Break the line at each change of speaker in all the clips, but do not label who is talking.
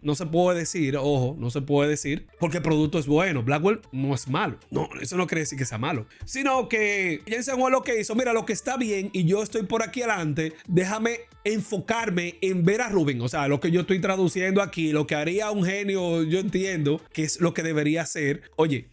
no se puede decir, ojo, no se puede decir porque el producto es bueno. Blackwell no es malo. No, eso no quiere decir que sea malo, sino que Jensen Huang lo que hizo, mira, lo que está bien y yo estoy por aquí adelante, déjame enfocarme en Vera Rubin. O sea, lo que yo estoy traduciendo aquí, lo que haría un genio, yo entiendo que es lo que debería hacer. Oye,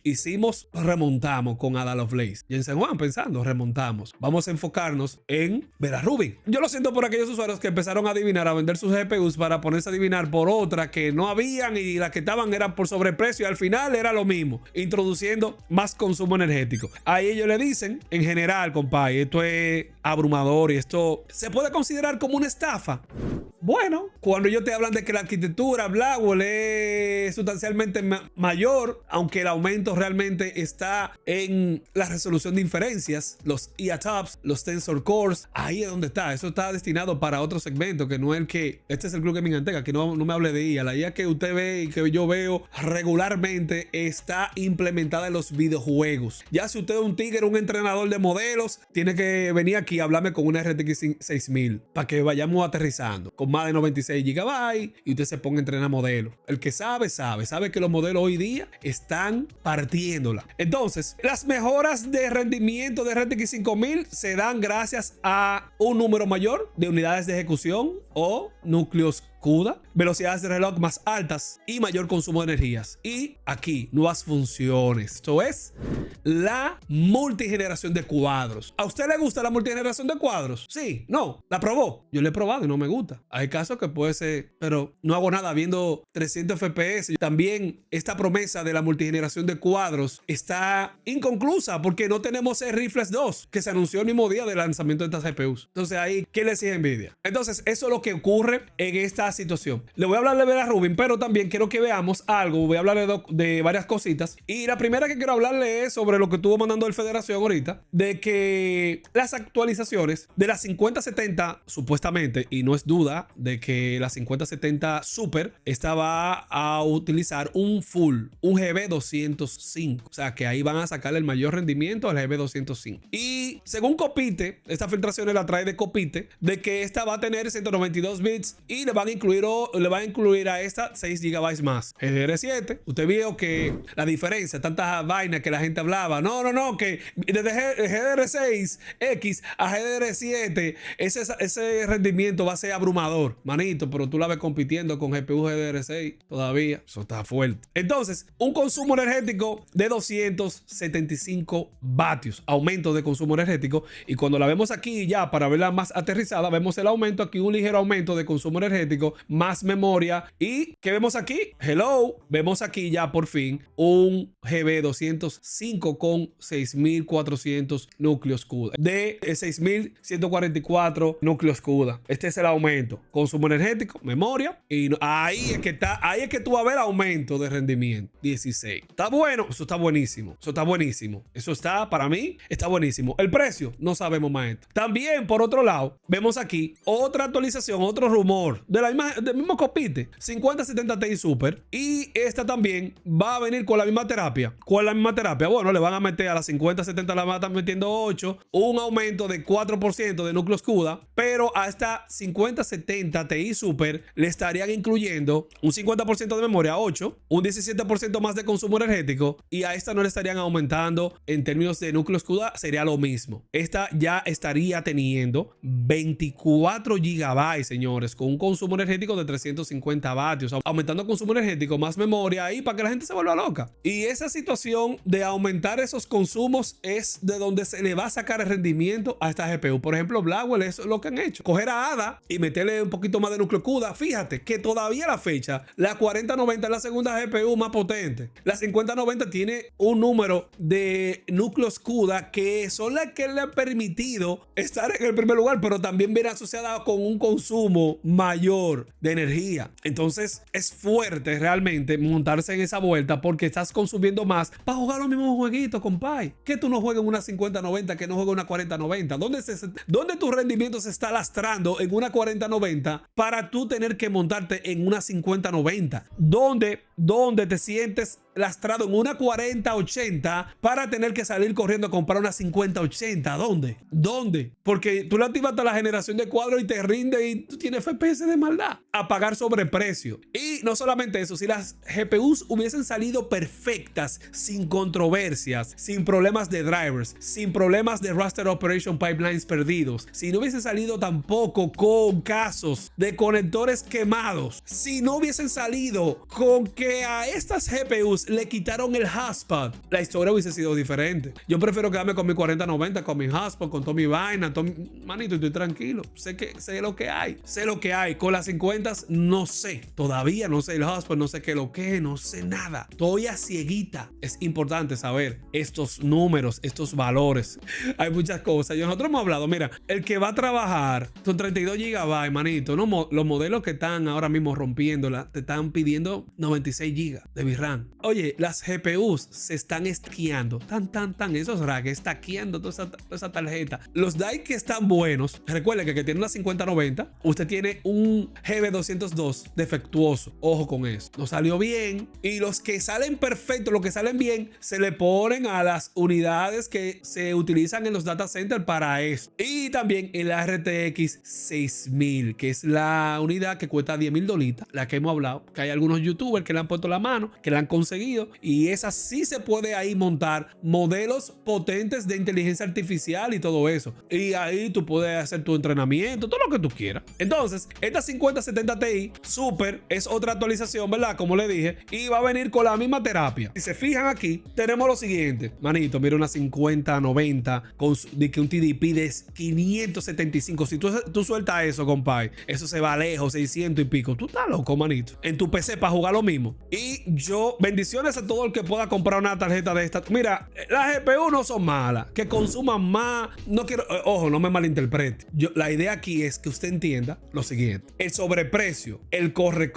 remontamos con Ada Lovelace. Jensen Huang pensando, remontamos. Vamos a enfocarnos en Vera Rubin. Yo lo siento por aquellos usuarios que empezaron a adivinar, a vender sus GPUs para ponerse a adivinar por otra que no habían y las que estaban eran por sobreprecio y al final era lo mismo, introduciendo más consumo energético. Ahí ellos le dicen, en general, compadre, esto es abrumador y esto se puede considerar como una estafa. Bueno, cuando ellos te hablan de que la arquitectura Blackwell es sustancialmente mayor, aunque el aumento realmente está en la resolución de inferencias, los IATOPS, los Tensor Cores, ahí es donde está. Eso está destinado para otro segmento que no es el que, este es el Club Gaming Anteca, que no me hable de IA. La IA que usted ve y que yo veo regularmente está implementada en los videojuegos. Ya si usted es un tigre, un entrenador de modelos, tiene que venir aquí a hablarme con una RTX 6000 para que vayamos aterrizando con más de 96 GB y usted se ponga a entrenar modelos. El que sabe que los modelos hoy día están partiéndola. Entonces, las mejoras de rendimiento de RTX 5000 se dan gracias a un número mayor de unidades de ejecución o núcleos CUDA, velocidades de reloj más altas y mayor consumo de energías. Y aquí, nuevas funciones. Esto es la multigeneración de cuadros. ¿A usted le gusta la multigeneración de cuadros? Sí, no, la probó. Yo la he probado y no me gusta. Hay casos que puede ser, pero no hago nada viendo 300 FPS. También esta promesa de la multigeneración de cuadros está inconclusa porque no tenemos el Reflex 2 que se anunció el mismo día del lanzamiento de estas GPUs. Entonces ahí, ¿qué le sigue Nvidia? Entonces eso es lo que ocurre en esta situación. Le voy a hablar de Vera Rubin, pero también quiero que veamos algo. Voy a hablar de varias cositas. Y la primera que quiero hablarle es sobre lo que estuvo mandando el Federación ahorita, de que las actualizaciones de la 5070, supuestamente, y no es duda de que la 5070 Super estaba a utilizar un GB205. O sea, que ahí van a sacarle el mayor rendimiento al GB205. Y según Copite, esta filtración la trae de Copite, de que esta va a tener 192 bits y le van a incluir a esta 6 GB más. GDR7, usted vio que la diferencia, tantas vainas que la gente hablaba, no, que desde GDR6X a GDR7, ese rendimiento va a ser abrumador, manito, pero tú la ves compitiendo con GPU GDR6 todavía, eso está fuerte. Entonces, un consumo energético de 275 vatios, aumento de consumo energético, y cuando la vemos aquí ya para verla más aterrizada, vemos el aumento aquí, un ligero aumento de consumo energético, más memoria. ¿Y qué vemos aquí? Hello, vemos aquí ya por fin un GB205 con 6400 núcleos CUDA, de 6144 núcleos CUDA. Este es el aumento, consumo energético, memoria, y ahí es que tú vas a ver aumento de rendimiento. 16. Está bueno, eso está buenísimo, eso está, para mí, está buenísimo. El precio, no sabemos, maestro. También, por otro lado, vemos aquí otra actualización, otro rumor del mismo Copite, 5070 Ti Super, y esta también va a venir con la misma terapia. ¿Cuál es la misma terapia? Bueno, le van a meter a la 5070, la van a estar metiendo 8, un aumento de 4% de núcleos CUDA, pero a esta 5070 Ti Super le estarían incluyendo un 50% de memoria, 8, un 17% más de consumo energético, y a esta no le estarían aumentando en términos de núcleos CUDA, sería lo mismo. Esta ya estaría teniendo 24 GB, señores, con un consumo energético de 350 vatios, aumentando consumo energético, más memoria ahí para que la gente se vuelva loca. Y esa situación de aumentar esos consumos es de donde se le va a sacar el rendimiento a esta GPU. Por ejemplo, Blackwell es lo que han hecho. Coger a Ada y meterle un poquito más de núcleo CUDA. Fíjate que todavía a la fecha, la 4090 es la segunda GPU más potente. La 5090 tiene un número de núcleos CUDA que son las que le han permitido estar en el primer lugar, pero también viene asociada con un consumo mayor de energía. Entonces es fuerte realmente montarse en esa vuelta porque estás consumiendo más para jugar los mismos jueguitos, compadre. Que tú no juegas una 5090, que no juegas una 4090. ¿Dónde tu rendimiento se está lastrando en una 4090 para tú tener que montarte en una 5090? ¿Dónde te sientes lastrado en una 4080 para tener que salir corriendo a comprar una 5080? ¿Dónde? Porque tú le activas la generación de cuadros y te rinde y tú tienes FPS de maldad. ¿verdad? A pagar sobreprecio. Y no solamente eso, si las GPUs hubiesen salido perfectas, sin controversias, sin problemas de drivers, sin problemas de Raster Operation Pipelines perdidos, si no hubiesen salido tampoco con casos de conectores quemados, si no hubiesen salido con que a estas GPUs le quitaron el hotspot, la historia hubiese sido diferente. Yo prefiero quedarme con mi 4090, con mi hotspot, con toda mi vaina, manito, estoy tranquilo. Sé lo que hay. Sé lo que hay. Con las 50 no sé. Todavía no sé el hotspot, no sé qué lo que, no sé nada. Estoy a cieguita. Es importante saber estos números, estos valores. Hay muchas cosas. Nosotros hemos hablado, mira, el que va a trabajar con 32 GB, manito, no, los modelos que están ahora mismo rompiéndola, te están pidiendo 96 GB de VRAM. Oye, las GPUs se están esquiando. Esos racks estaqueando toda esa tarjeta. Los DAI que están buenos, recuerde que tiene una 5090, usted tiene un GB202 defectuoso. Ojo con eso. No salió bien. Y los que salen perfectos, los que salen bien, se le ponen a las unidades que se utilizan en los data centers para eso. Y también el RTX 6000, que es la unidad que cuesta $10,000, la que hemos hablado, que hay algunos youtubers que le han puesto la mano, que la han conseguido, y esa sí se puede ahí montar modelos potentes de inteligencia artificial y todo eso. Y ahí tú puedes hacer tu entrenamiento, todo lo que tú quieras. Entonces, esta 5070 Ti Super es otra actualización, ¿verdad? Como le dije, y va a venir con la misma terapia. Si se fijan aquí, tenemos lo siguiente. Manito, mira una 5090 con un TDP de 575. Si tú sueltas eso, compadre, eso se va lejos, 600 y pico. Tú estás loco, manito. En tu PC para jugar lo mismo. Y yo, bendiciones a todo el que pueda comprar una tarjeta de esta. Mira, las GPU no son malas, que consuman más. No quiero, ojo, no me malinterprete. La idea aquí es que usted entienda lo siguiente: el sobreprecio, el corre.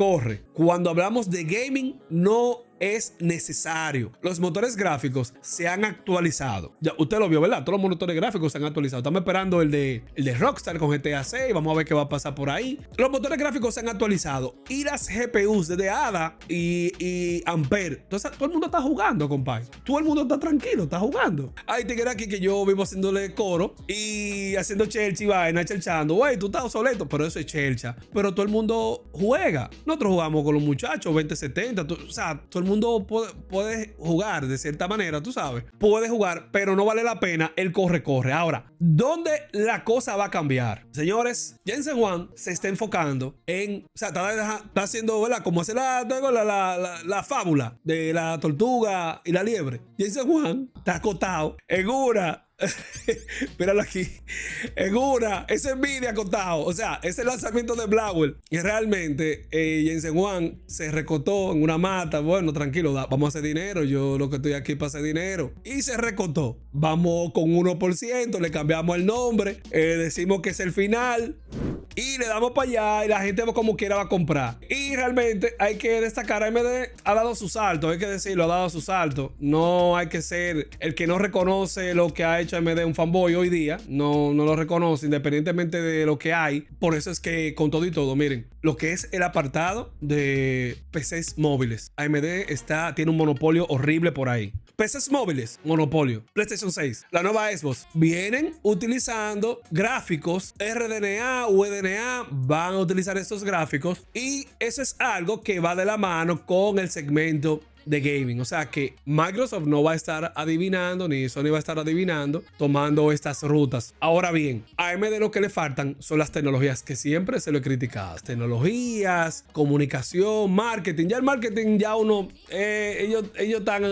Cuando hablamos de gaming, no es necesario. Los motores gráficos se han actualizado. Ya usted lo vio, ¿verdad? Todos los motores gráficos se han actualizado. Estamos esperando el de Rockstar con GTA 6. Vamos a ver qué va a pasar por ahí. Los motores gráficos se han actualizado. Y las GPUs de Ada y Ampere. Entonces, todo el mundo está jugando, compadre. Todo el mundo está tranquilo, está jugando. Hay tigres aquí que yo vivo haciéndole coro y haciendo chelcha y vaina, chelchando. Güey, tú estás obsoleto, pero eso es chelcha. Pero todo el mundo juega. Nosotros jugamos con los muchachos 2070. O sea, todo el mundo puede jugar de cierta manera, tú sabes. Puede jugar, pero no vale la pena el corre. Ahora, ¿dónde la cosa va a cambiar? Señores, Jensen Huang se está enfocando en, o sea, está haciendo, ¿verdad? Como hace la fábula de la tortuga y la liebre. Jensen Huang está acotado en una... Míralo aquí. En una, ese Nvidia acotado. O sea, ese lanzamiento de Blackwell. Y realmente Jensen Huang se recotó en una mata. Bueno, tranquilo, vamos a hacer dinero. Yo lo que estoy aquí para hacer dinero. Y se recotó. Vamos con 1%, le cambiamos el nombre, decimos que es el final y le damos para allá y la gente como quiera va a comprar. Y realmente hay que destacar, AMD ha dado su salto, hay que decirlo, ha dado su salto. No hay que ser el que no reconoce lo que ha hecho AMD un fanboy hoy día. No lo reconoce independientemente de lo que hay. Por eso es que con todo y todo, miren, lo que es el apartado de PCs móviles, AMD tiene un monopolio horrible por ahí. PCs móviles, monopolio. PlayStation 6, la nueva Xbox, vienen utilizando gráficos RDNA, UDNA, van a utilizar estos gráficos y eso es algo que va de la mano con el segmento de gaming. O sea que Microsoft no va a estar adivinando, ni Sony va a estar adivinando, tomando estas rutas. Ahora bien, a AMD lo que le faltan son las tecnologías que siempre se lo he criticado. Tecnologías, comunicación, marketing. Ya el marketing, ya uno, ellos están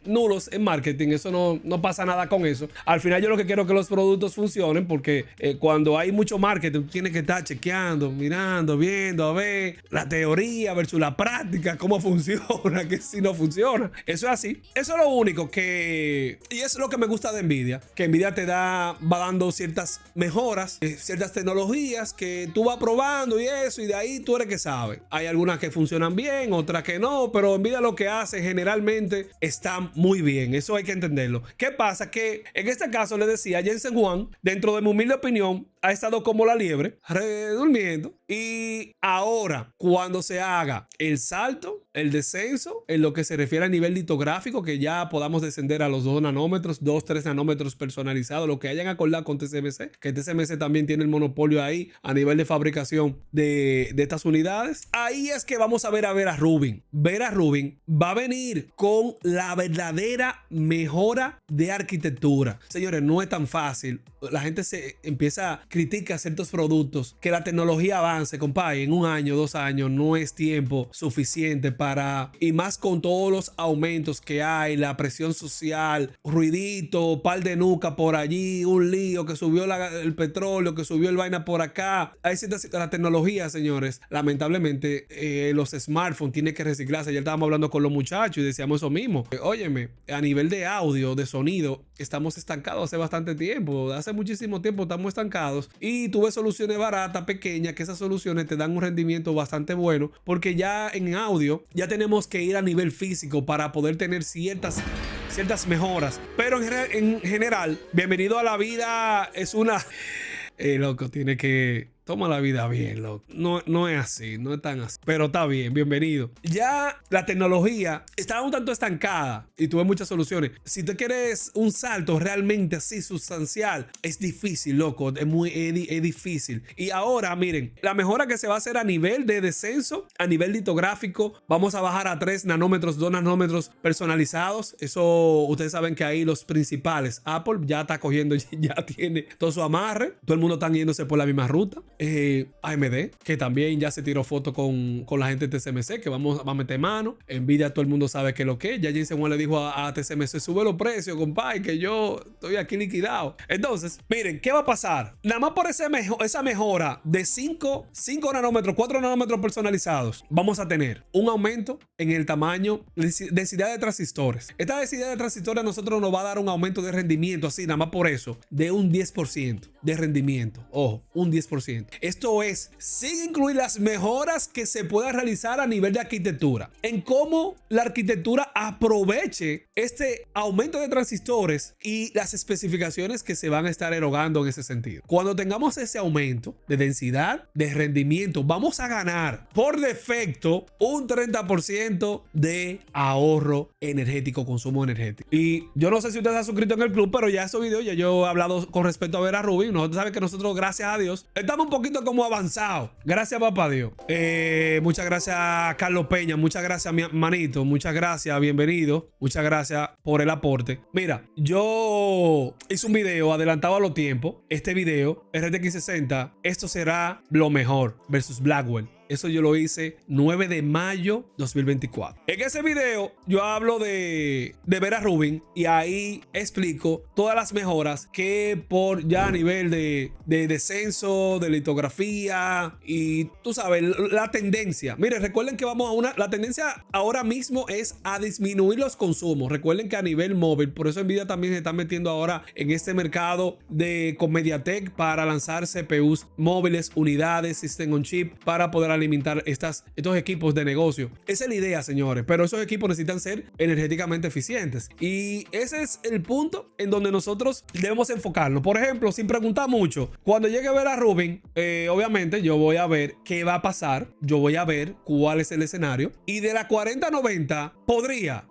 nulos en marketing. Eso no pasa nada con eso. Al final yo lo que quiero es que los productos funcionen, porque cuando hay mucho marketing, tú tienes que estar chequeando, mirando, viendo, a ver la teoría versus la práctica, cómo funciona, que si no funciona. Eso es así. Eso es lo único que... Y eso es lo que me gusta de Nvidia. Que Nvidia va dando ciertas mejoras, ciertas tecnologías que tú vas probando y eso, y de ahí tú eres que sabes. Hay algunas que funcionan bien, otras que no, pero Nvidia lo que hace generalmente está muy bien. Eso hay que entenderlo. ¿Qué pasa? Que en este caso le decía, Jensen Huang, dentro de mi humilde opinión, ha estado como la liebre, durmiendo. Y ahora, cuando se haga el salto, el descenso en lo que se refiere a nivel litográfico, que ya podamos descender a los 2 nanómetros, 2, 3 nanómetros personalizados, lo que hayan acordado con TSMC, que TSMC también tiene el monopolio ahí a nivel de fabricación de estas unidades. Ahí es que vamos a ver a Vera Rubin. Vera Rubin va a venir con la verdadera mejora de arquitectura. Señores, no es tan fácil. La gente se empieza a criticar ciertos productos, que la tecnología avance, compadre, en 1 año, 2 años no es tiempo suficiente para, y más con todos los aumentos que hay, la presión social, ruidito, par de nuca por allí, un lío, que subió el petróleo, que subió el vaina por acá. Hay ciertas, la tecnología, señores, lamentablemente los smartphones tienen que reciclarse. Ya estábamos hablando con los muchachos y decíamos eso mismo. Óyeme, a nivel de audio, de sonido, estamos estancados hace bastante tiempo. Hace muchísimo tiempo estamos estancados y tuve soluciones baratas, pequeñas, que esas soluciones te dan un rendimiento bastante bueno, porque ya en audio ya tenemos que ir a nivel físico para poder tener ciertas mejoras. Pero en general, bienvenido a la vida. Es una... loco, tiene que... Toma la vida bien, loco. No es así, no es tan así. Pero está bien, bienvenido. Ya la tecnología estaba un tanto estancada y tuve muchas soluciones. Si tú quieres un salto realmente así sustancial, es difícil, loco. Es difícil. Y ahora, miren, la mejora que se va a hacer a nivel de descenso, a nivel litográfico, vamos a bajar a 3 nanómetros, 2 nanómetros personalizados. Eso, ustedes saben que ahí los principales, Apple ya está cogiendo, ya tiene todo su amarre. Todo el mundo está yéndose por la misma ruta. AMD, que también ya se tiró foto con la gente de TSMC, que vamos a meter mano. Nvidia, todo el mundo sabe que lo que es. Ya Jensen Huang le dijo a TSMC, sube los precios, compadre, que yo estoy aquí liquidado. Entonces, miren, ¿qué va a pasar? Nada más por esa mejora de 5 nanómetros, 4 nanómetros personalizados, vamos a tener un aumento en el tamaño, densidad de transistores. Esta densidad de transistores a nosotros nos va a dar un aumento de rendimiento, así, nada más por eso, de un 10% de rendimiento. Ojo, un 10%. Esto es sin incluir las mejoras que se puedan realizar a nivel de arquitectura, en cómo la arquitectura aproveche este aumento de transistores y las especificaciones que se van a estar erogando en ese sentido. Cuando tengamos ese aumento de densidad, de rendimiento, vamos a ganar por defecto un 30% de ahorro energético, consumo energético. Y yo no sé si ustedes han suscrito en el club, pero ya esos videos ya yo he hablado con respecto a Vera Rubin. Nosotros saben que nosotros, gracias a Dios, estamos un poquito como avanzados. Gracias, papá Dios. Muchas gracias, Carlos Peña. Muchas gracias, mi manito. Muchas gracias, bienvenido. Muchas gracias por el aporte. Mira, yo hice un video adelantado a los tiempos. Este video, RTX 60, esto será lo mejor versus Blackwell. Eso yo lo hice 9 de mayo 2024. En ese video yo hablo de Vera Rubin y ahí explico todas las mejoras que por ya a nivel de descenso, de litografía y tú sabes, la tendencia. Miren, recuerden que la tendencia ahora mismo es a disminuir los consumos. Recuerden que a nivel móvil, por eso Nvidia también se está metiendo ahora en este mercado con MediaTek para lanzar CPUs móviles, unidades, System on Chip, para poder alimentar estos equipos de negocio. Esa es la idea, señores, pero esos equipos necesitan ser energéticamente eficientes y ese es el punto en donde nosotros debemos enfocarnos. Por ejemplo, sin preguntar mucho, cuando llegue a ver a Rubin, obviamente yo voy a ver qué va a pasar, yo voy a ver cuál es el escenario y de la 4090 podría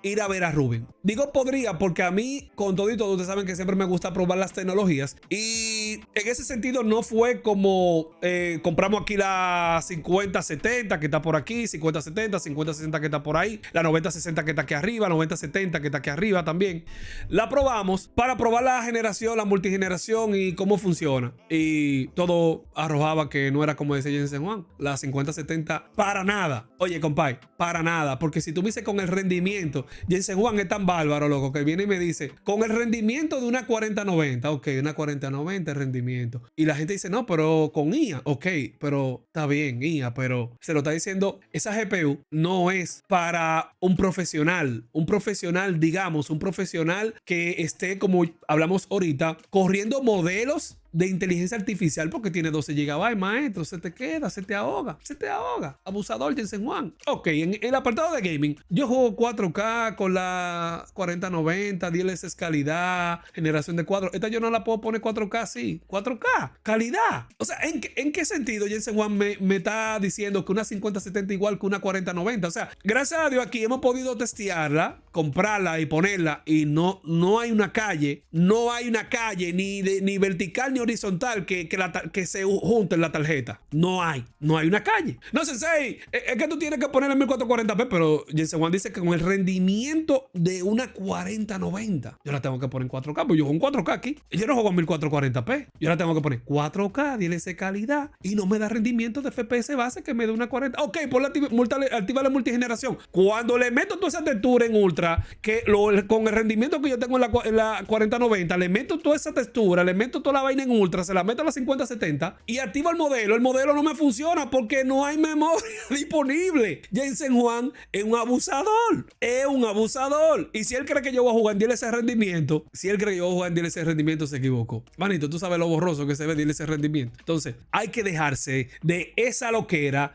ir a ver a Rubin. Digo podría porque a mí, con todo y todo, ustedes saben que siempre me gusta probar las tecnologías y en ese sentido no fue como compramos aquí la 5070 que está por aquí, 5070, 5060 que está por ahí, la 9060 que está aquí arriba, 9070 que está aquí arriba también. La probamos para probar la generación, la multigeneración y cómo funciona. Y todo arrojaba que no era como decía Jensen Huang, la 5070 para nada. Oye, compadre, para nada, porque si tú me dices con el rendimiento, Jensen Huang es tan bárbaro, loco, que viene y me dice, con el rendimiento de una 4090, ok, una 4090 rendimiento. Y la gente dice, no, pero con IA, ok, pero está bien, IA, pero se lo está diciendo, esa GPU no es para un profesional, digamos, un profesional que esté, como hablamos ahorita, corriendo modelos de inteligencia artificial porque tiene 12 GB, maestro. Se te queda, se te ahoga. Abusador, Jensen Juan. Ok, en el apartado de gaming, yo juego 4K con la 4090, DLSS calidad, generación de cuadros. Esta yo no la puedo poner 4K así. 4K, calidad. O sea, ¿en qué sentido Jensen Juan me está diciendo que una 5070 igual que una 4090? O sea, gracias a Dios aquí hemos podido testearla, comprarla y ponerla y no hay una calle, ni vertical ni horizontal que se junte en la tarjeta. No hay una calle. No, Sensei, es que tú tienes que ponerle 1440p, pero Jensen Juan dice que con el rendimiento de una 4090 yo la tengo que poner en 4K, porque yo juego en 4K aquí. Yo no juego en 1440p. Yo la tengo que poner 4K, DLSS calidad y no me da rendimiento de FPS base que me dé una 40. Ok, activa la multigeneración. Cuando le meto toda esa textura en ultra, con el rendimiento que yo tengo en la 4090, le meto toda esa textura, le meto toda la vaina en ultra, se la meto a la 5070 y activo el modelo no me funciona porque no hay memoria disponible. Jensen Juan es un abusador. Y si él cree que yo voy a jugar en DLSS rendimiento, se equivocó. Manito, tú sabes lo borroso que se ve DLSS rendimiento. Entonces, hay que dejarse de esa loquera